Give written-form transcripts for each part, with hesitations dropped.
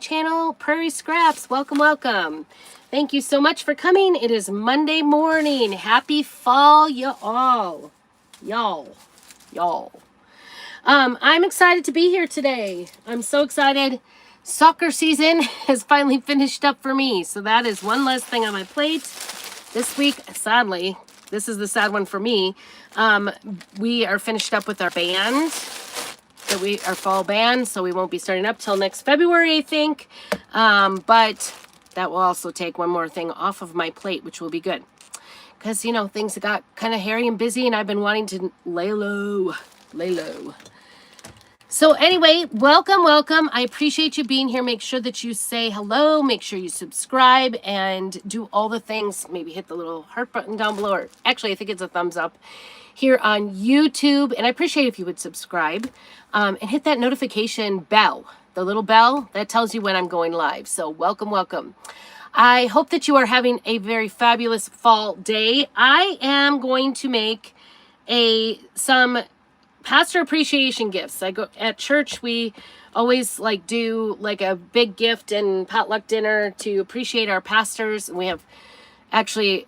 channel, Prairie Scraps. Welcome, welcome. Thank you so much for coming. It is Monday morning. Happy fall, y'all. I'm excited to be here today. I'm so excited. Soccer season has finally finished up for me. So that is one less thing on my plate. This week, sadly, this is the sad one for me. We are finished up with our band. Our fall band, so we won't be starting up till next February, I think. But that will also take one more thing off of my plate, which will be good. Because, you know, things got kind of hairy and busy, and I've been wanting to lay low. So anyway, welcome. I appreciate you being here. Make sure that you say hello. Make sure you subscribe and do all the things. Maybe hit the little heart button down below. Or actually, I think it's a thumbs up here on YouTube. And I appreciate if you would subscribe and hit that notification bell. The little bell that tells you when I'm going live. So welcome. I hope that you are having a very fabulous fall day. I am going to make some pastor appreciation gifts. I go at church, we always do a big gift and potluck dinner to appreciate our pastors. And we have actually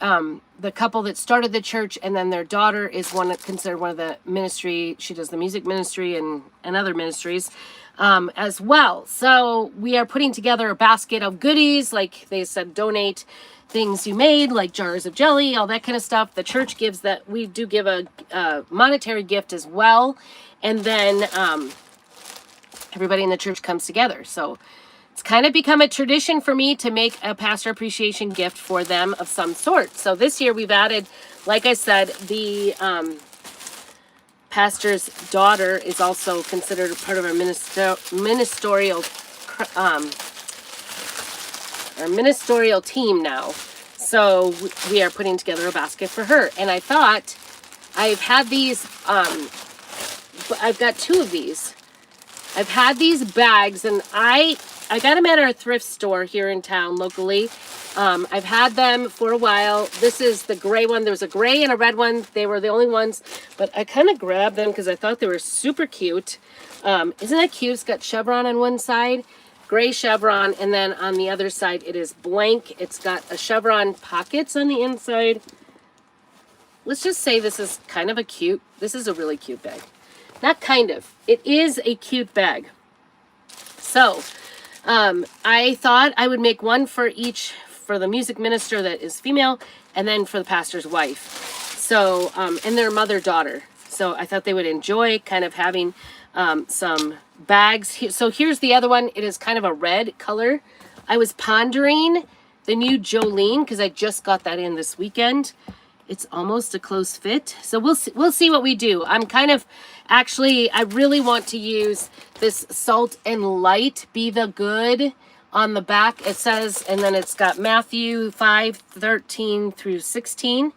the couple that started the church, and then their daughter is considered one of the ministry. She does the music ministry and other ministries as well. So we are putting together a basket of goodies, like they said, donate things you made, like jars of jelly, all that kind of stuff. The church gives that. We do give a monetary gift as well. And then everybody in the church comes together. So it's kind of become a tradition for me to make a pastor appreciation gift for them of some sort. So this year we've added, like I said, the pastor's daughter is also considered part of our ministerial team now. So we are putting together a basket for her. And I thought, I've had these, I've got two of these. I've had these bags, and I got them at our thrift store here in town locally. I've had them for a while. This is the gray one. There was a gray and a red one. They were the only ones, but I kind of grabbed them because I thought they were super cute. Isn't that cute? It's got chevron on one side, gray chevron, and then on the other side it is blank. It's got a chevron pockets on the inside. Let's just say this is a really cute bag. Not kind of. It is a cute bag. So I thought I would make one for each, for the music minister that is female, and then for the pastor's wife. So, and their mother-daughter. So I thought they would enjoy kind of having some bags. So here's the other one. It is kind of a red color. I was pondering the new Jolene because I just got that in this weekend. It's almost a close fit. So we'll see what we do. I really want to use this Salt and Light, Be the Good on the back. It says, and then it's got Matthew 5:13 through 16.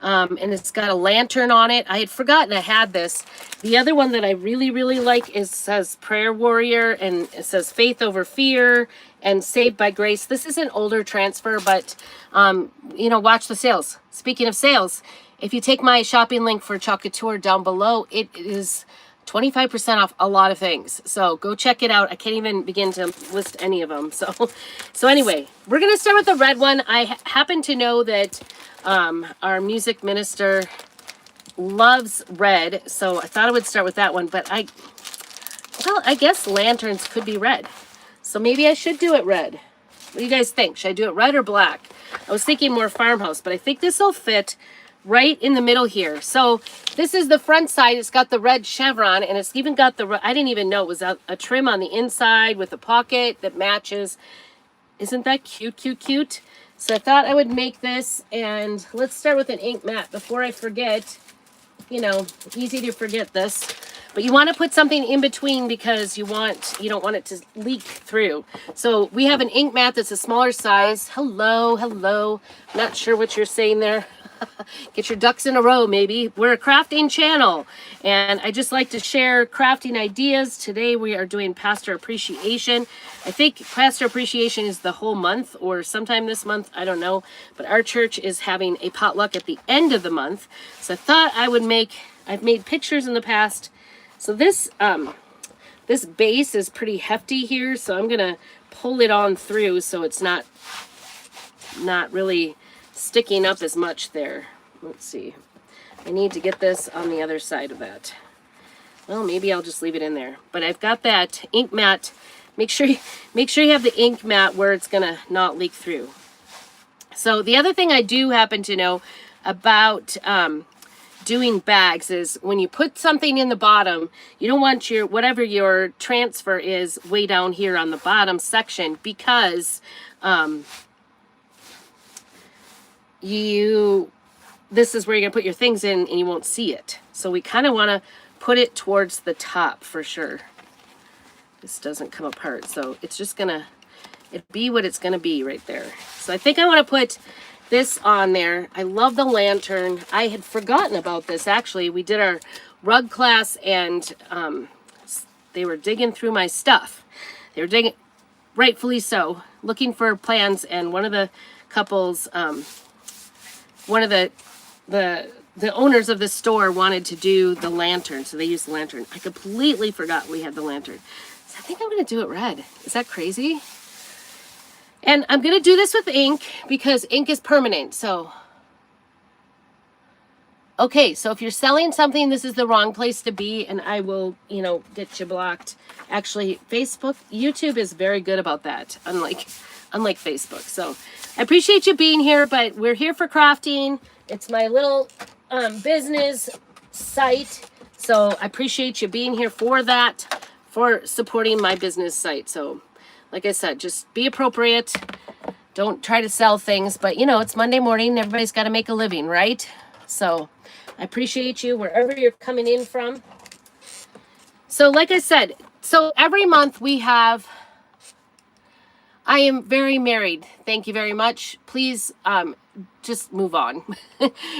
And it's got a lantern on it. I had forgotten I had this. The other one that I really like says Prayer Warrior, and it says Faith Over Fear and Saved by Grace. This is an older transfer, but watch the sales. Speaking of sales, if you take my shopping link for Chocolate Tour down below, it is 25% off a lot of things. So go check it out. I can't even begin to list any of them. So anyway, we're going to start with the red one. I happen to know that our music minister loves red, so I thought I would start with that one. But I guess lanterns could be red. So maybe I should do it red. What do you guys think? Should I do it red or black? I was thinking more farmhouse, but I think this will fit right in the middle here. So this is the front side. It's got the red chevron, and it's even got I didn't even know it was a trim on the inside with a pocket that matches. Isn't that cute? So I thought I would make this, and let's start with an ink mat before I forget. Easy to forget this. But you want to put something in between because you don't want it to leak through. So we have an ink mat that's a smaller size. Hello. Not sure what you're saying there. Get your ducks in a row, maybe. We're a crafting channel, and I just like to share crafting ideas. Today we are doing Pastor Appreciation. I think Pastor Appreciation is the whole month, or sometime this month, I don't know. But our church is having a potluck at the end of the month. So I thought I've made pictures in the past. So this base is pretty hefty here, so I'm gonna pull it on through so it's not really sticking up as much there. Let's see. I need to get this on the other side of that. Well, maybe I'll just leave it in there. But I've got that ink mat. Make sure you have the ink mat where it's gonna not leak through. So the other thing I do happen to know about doing bags is when you put something in the bottom, you don't want your whatever your transfer is way down here on the bottom section, because this is where you're gonna put your things in and you won't see it. So we kind of want to put it towards the top for sure. This doesn't come apart, so it's just gonna be what it's gonna be right there. So I think I want to put this on there. I love the lantern. I had forgotten about this actually. We did our rug class and they were digging through my stuff. They were digging, rightfully so, looking for plans, and one of the couples, one of the owners of the store wanted to do the lantern, so they used the lantern. I completely forgot we had the lantern. So I think I'm going to do it red. Is that crazy? And I'm going to do this with ink because ink is permanent. So, okay, so if you're selling something, this is the wrong place to be, and I will, get you blocked. Actually, YouTube is very good about that, unlike Facebook. So I appreciate you being here, but we're here for crafting. It's my little business site. So I appreciate you being here for that, for supporting my business site. So like I said, just be appropriate. Don't try to sell things, but it's Monday morning. Everybody's got to make a living, right? So I appreciate you wherever you're coming in from. So like I said, so every month we have, I am very married. Thank you very much. Please just move on.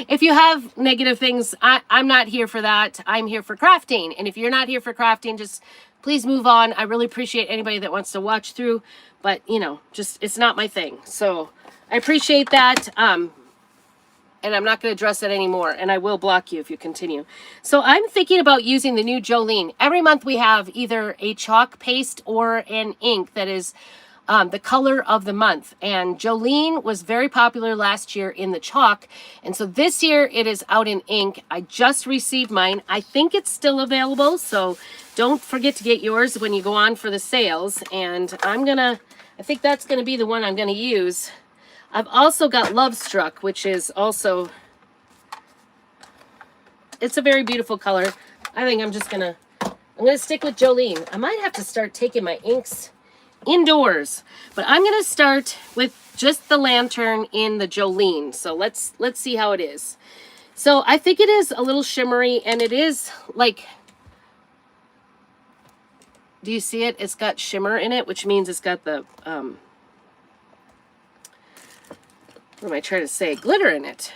If you have negative things, I'm not here for that. I'm here for crafting. And if you're not here for crafting, just please move on. I really appreciate anybody that wants to watch through, but just it's not my thing. So I appreciate that. And I'm not going to address it anymore. And I will block you if you continue. So I'm thinking about using the new Jolene. Every month we have either a chalk paste or an ink that is the color of the month. And Jolene was very popular last year in the chalk. And so this year it is out in ink. I just received mine. I think it's still available. So don't forget to get yours when you go on for the sales. And I think that's going to be the one I'm going to use. I've also got Love Struck, which is also, it's a very beautiful color. I think I'm going to stick with Jolene. I might have to start taking my inks indoors, but I'm going to start with just the lantern in the Jolene. So let's see how it is. So I think it is a little shimmery, and it is like, do you see it? It's got shimmer in it, which means it's got the, what am I trying to say? Glitter in it.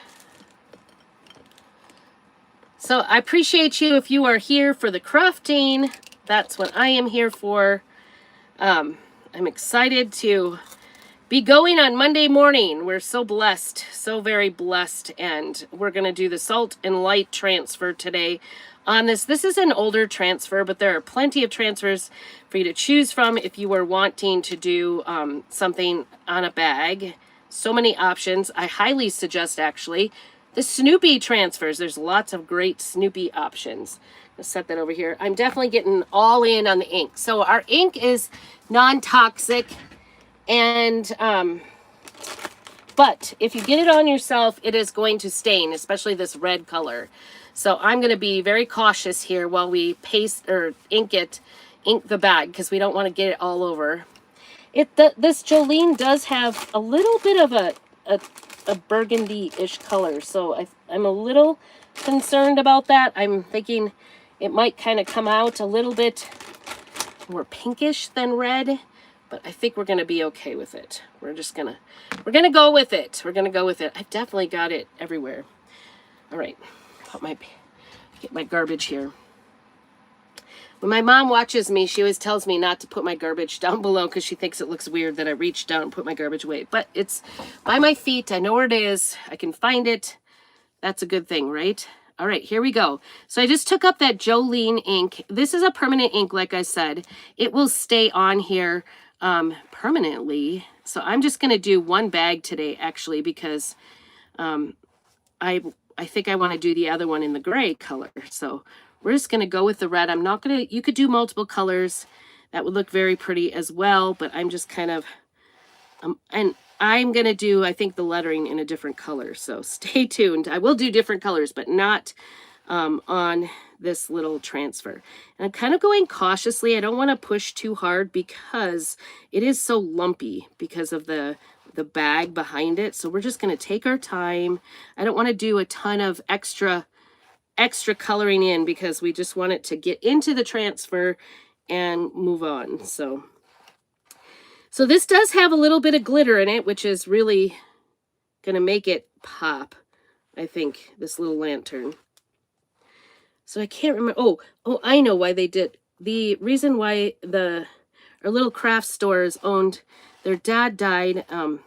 So I appreciate you if you are here for the crafting. That's what I am here for. I'm excited to be going on Monday morning. We're so blessed, so very blessed. And we're going to do the salt and light transfer today on this. This is an older transfer, but there are plenty of transfers for you to choose from if you were wanting to do something on a bag. So many options. I highly suggest actually the Snoopy transfers. There's lots of great Snoopy options. I'll set that over here. I'm definitely getting all in on the ink. So our ink is non-toxic, and but if you get it on yourself, it is going to stain, especially this red color. So I'm going to be very cautious here while we paste or ink the bag, because we don't want to get it all over. This Jolene does have a little bit of a burgundy-ish color, so I'm a little concerned about that. I'm thinking it might kind of come out a little bit more pinkish than red, but I think we're going to be okay with it. We're going to go with it. We're going to go with it. I've definitely got it everywhere. All right, get my garbage here. When my mom watches me, she always tells me not to put my garbage down below because she thinks it looks weird that I reach down and put my garbage away. But it's by my feet. I know where it is. I can find it. That's a good thing, right? All right, here we go. So I just took up that Jolene ink. This is a permanent ink, like I said. It will stay on here permanently. So I'm just going to do one bag today, actually, because I think I want to do the other one in the gray color. So we're just going to go with the red. I'm not going to, you could do multiple colors. That would look very pretty as well, but I'm just kind of, and I'm going to do, I think, the lettering in a different color. So stay tuned. I will do different colors, but not on this little transfer. And I'm kind of going cautiously. I don't want to push too hard because it is so lumpy because of the bag behind it. So we're just going to take our time. I don't want to do a ton of extra coloring in because we just want it to get into the transfer and move on. So this does have a little bit of glitter in it, which is really going to make it pop, I think, this little lantern. So I can't remember. Oh, I know why they did. The reason why our little craft store is owned, their dad died. I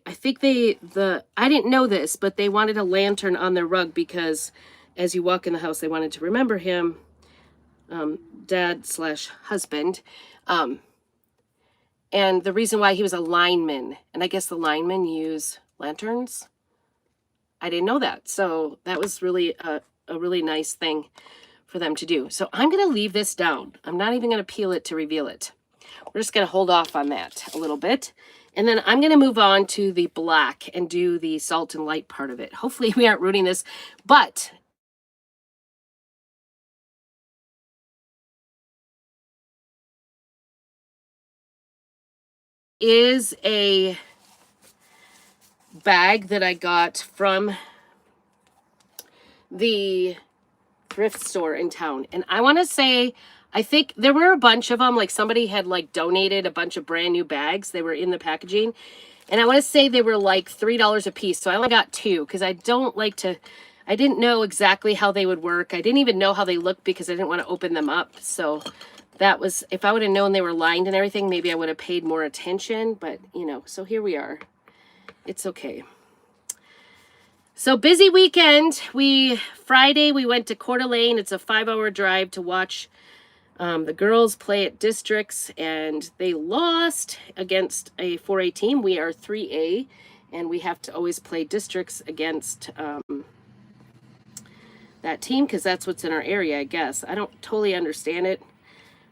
think I didn't know this, but they wanted a lantern on their rug because as you walk in the house, they wanted to remember him, dad/husband. And the reason why he was a lineman, and I guess the linemen use lanterns. I didn't know that. So that was really a really nice thing for them to do. So I'm going to leave this down. I'm not even going to peel it to reveal it. We're just going to hold off on that a little bit. And then I'm going to move on to the black and do the salt and light part of it. Hopefully we aren't ruining this, but is a bag that I got from the thrift store in town. And I want to say, I think there were a bunch of them, like somebody had like donated a bunch of brand new bags. They were in the packaging. And I want to say they were like $3 a piece. So I only got two because I didn't know exactly how they would work. I didn't even know how they looked because I didn't want to open them up. So that was, if I would have known they were lined and everything, maybe I would have paid more attention. But, so here we are. It's okay. So busy weekend. Friday we went to Coeur d'Alene. It's a 5-hour drive to watch the girls play at districts, and they lost against a 4A team. We are 3A, and we have to always play districts against that team because that's what's in our area, I guess. I don't totally understand it.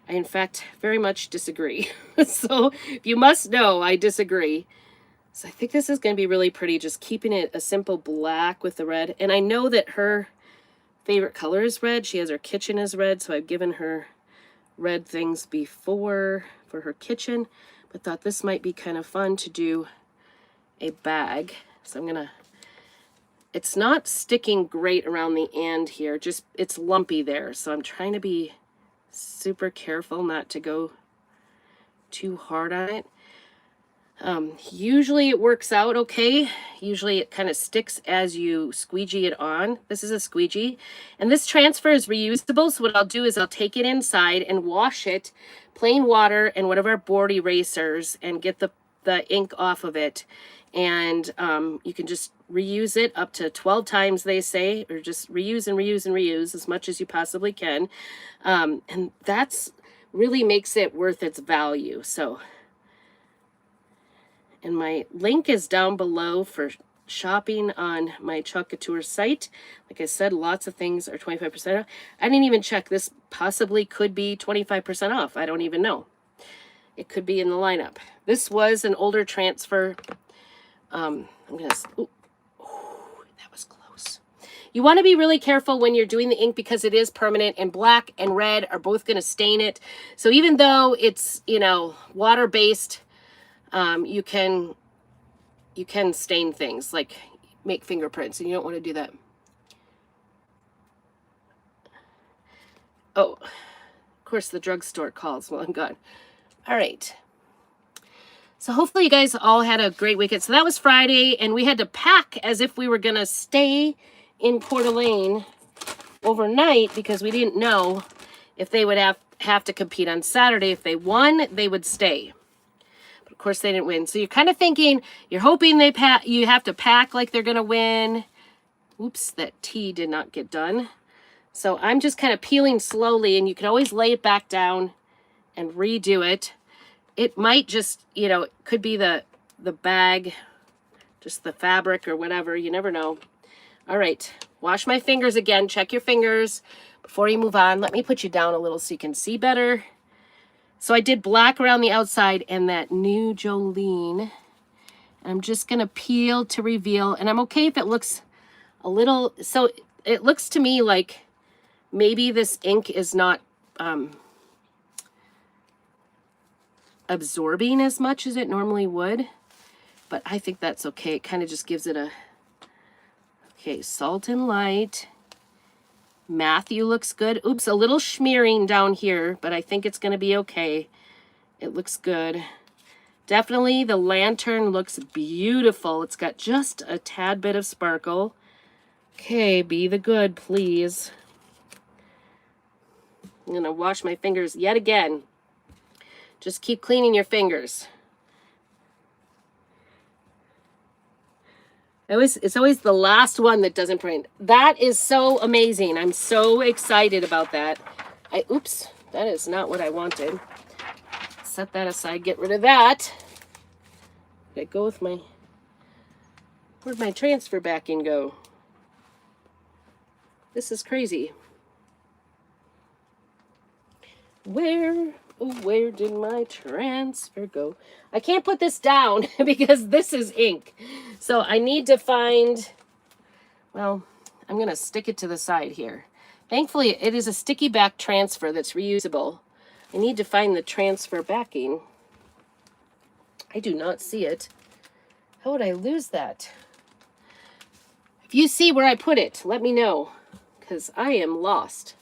I, in fact, very much disagree. So if you must know, I disagree. So I think this is going to be really pretty, just keeping it a simple black with the red. And I know that her favorite color is red. She has her kitchen as red, so I've given her red things before for her kitchen, but thought this might be kind of fun to do a bag. So it's not sticking great around the end here, just it's lumpy there. So I'm trying to be super careful not to go too hard on it. Usually it works out okay. Usually it kind of sticks as you squeegee it on. This is a squeegee, and this transfer is reusable. So what I'll do is I'll take it inside and wash it, plain water and one of our board erasers, and get the ink off of it. And you can just reuse it up to 12 times, they say, or just reuse and reuse and reuse as much as you possibly can. And that's really makes it worth its value. So, and my link is down below for shopping on my Chalk Couture site. Like I said, lots of things are 25% off. I didn't even check. This possibly could be 25% off. I don't even know. It could be in the lineup. This was an older transfer. I'm going to... Ooh, that was close. You want to be really careful when you're doing the ink because it is permanent, and black and red are both going to stain it. So even though it's, water-based, you can stain things, like make fingerprints, and you don't want to do that. Oh, of course the drugstore calls while I'm gone. All right. So hopefully you guys all had a great weekend. So that was Friday, and we had to pack as if we were going to stay in Coeur d'Alene overnight because we didn't know if they would have to compete on Saturday. If they won, they would stay. Of course, they didn't win. So you're kind of thinking, you're hoping you have to pack like they're going to win. Oops, that T did not get done. So I'm just kind of peeling slowly, and you can always lay it back down and redo it. It might just, you know, it could be the bag, just the fabric or whatever. You never know. All right, wash my fingers again. Check your fingers before you move on. Let me put you down a little so you can see better. So I did black around the outside and that new Jolene. I'm just going to peel to reveal. And I'm okay if it looks a little, so it looks to me like maybe this ink is not absorbing as much as it normally would. But I think that's okay. It kind of just gives it a, okay, Salt and Light. Matthew looks good. Oops, a little smearing down here, but I think it's going to be okay. It looks good. Definitely the lantern looks beautiful. It's got just a tad bit of sparkle. Okay, be the good, please. I'm going to wash my fingers yet again. Just keep cleaning your fingers. It's always the last one that doesn't print. That is so amazing. I'm so excited about that. Oops, that is not what I wanted. Set that aside, get rid of that. Okay, go with my, where'd my transfer backing go? This is crazy. Where did my transfer go? I can't put this down because this is ink. So I need to find, well, I'm going to stick it to the side here. Thankfully, it is a sticky back transfer that's reusable. I need to find the transfer backing. I do not see it. How would I lose that? If you see where I put it, let me know, because I am lost.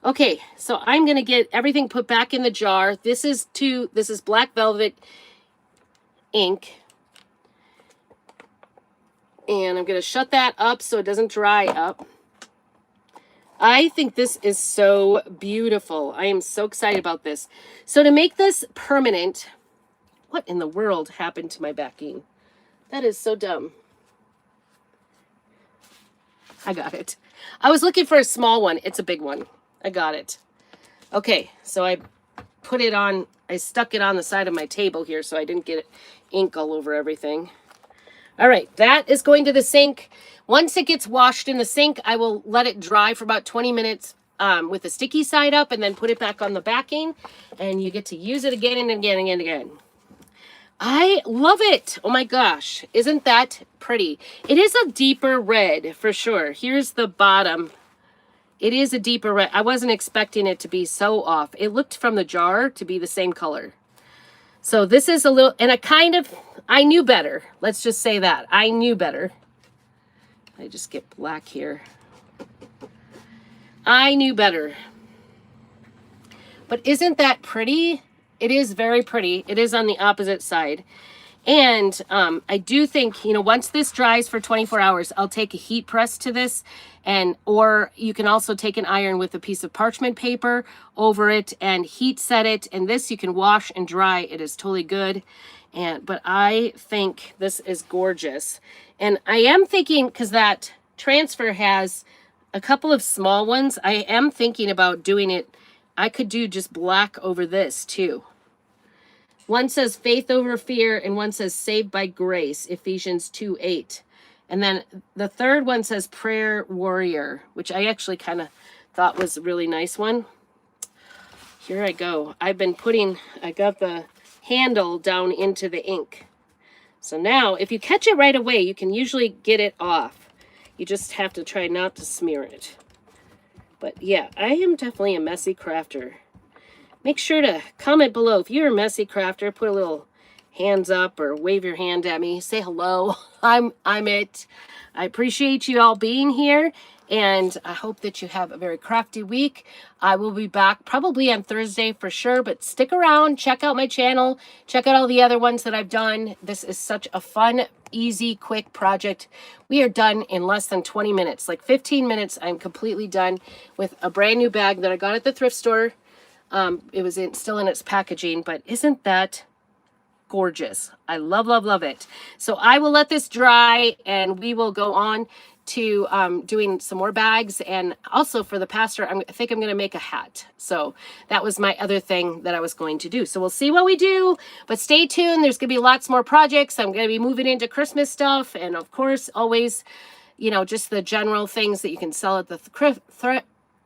Okay, so I'm going to get everything put back in the jar. This is Black Velvet ink. And I'm going to shut that up so it doesn't dry up. I think this is so beautiful. I am so excited about this. So to make this permanent, what in the world happened to my backing? That is so dumb. I got it. I was looking for a small one. It's a big one. I got it. Okay, so I put it on, I stuck it on the side of my table here so I didn't get ink all over everything. All right, that is going to the sink. Once it gets washed in the sink, I will let it dry for about 20 minutes with the sticky side up and then put it back on the backing, and you get to use it again and again and again. I love it. Oh my gosh, isn't that pretty? It is a deeper red for sure. Here's the bottom. It is a deeper red. I wasn't expecting it to be so off. It looked from the jar to be the same color. So this is a little, and I knew better. Let's just say that. I knew better. I just get black here. I knew better. But isn't that pretty? It is very pretty. It is on the opposite side. And I do think, you know, once this dries for 24 hours, I'll take a heat press to this, or you can also take an iron with a piece of parchment paper over it and heat set it. And this you can wash and dry. It is totally good. But I think this is gorgeous. And I am thinking, because that transfer has a couple of small ones, I am thinking about doing it. I could do just black over this too. One says faith over fear, and one says saved by grace, Ephesians 2:8. And then the third one says prayer warrior, which I actually kind of thought was a really nice one. Here I go. I got the handle down into the ink. So now, if you catch it right away, you can usually get it off. You just have to try not to smear it. But yeah, I am definitely a messy crafter. Make sure to comment below if you're a messy crafter. Put a little hands up or wave your hand at me. Say hello. I'm it. I appreciate you all being here, and I hope that you have a very crafty week. I will be back probably on Thursday for sure, but stick around. Check out my channel. Check out all the other ones that I've done. This is such a fun, easy, quick project. We are done in less than 20 minutes, like 15 minutes. I'm completely done with a brand new bag that I got at the thrift store. It was still in its packaging, but isn't that gorgeous. I love, love, love it. So I will let this dry and we will go on to doing some more bags. And also for the pastor, I think I'm going to make a hat. So that was my other thing that I was going to do. So we'll see what we do, but stay tuned. There's going to be lots more projects. I'm going to be moving into Christmas stuff. And of course, always, you know, just the general things that you can sell at the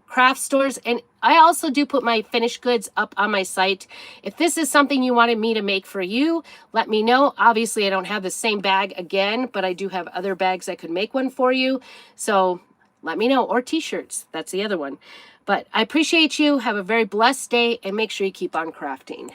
craft stores. And I also do put my finished goods up on my site. If this is something you wanted me to make for you, let me know. Obviously, I don't have the same bag again, but I do have other bags I could make one for you. So let me know. Or t-shirts. That's the other one. But I appreciate you. Have a very blessed day and make sure you keep on crafting.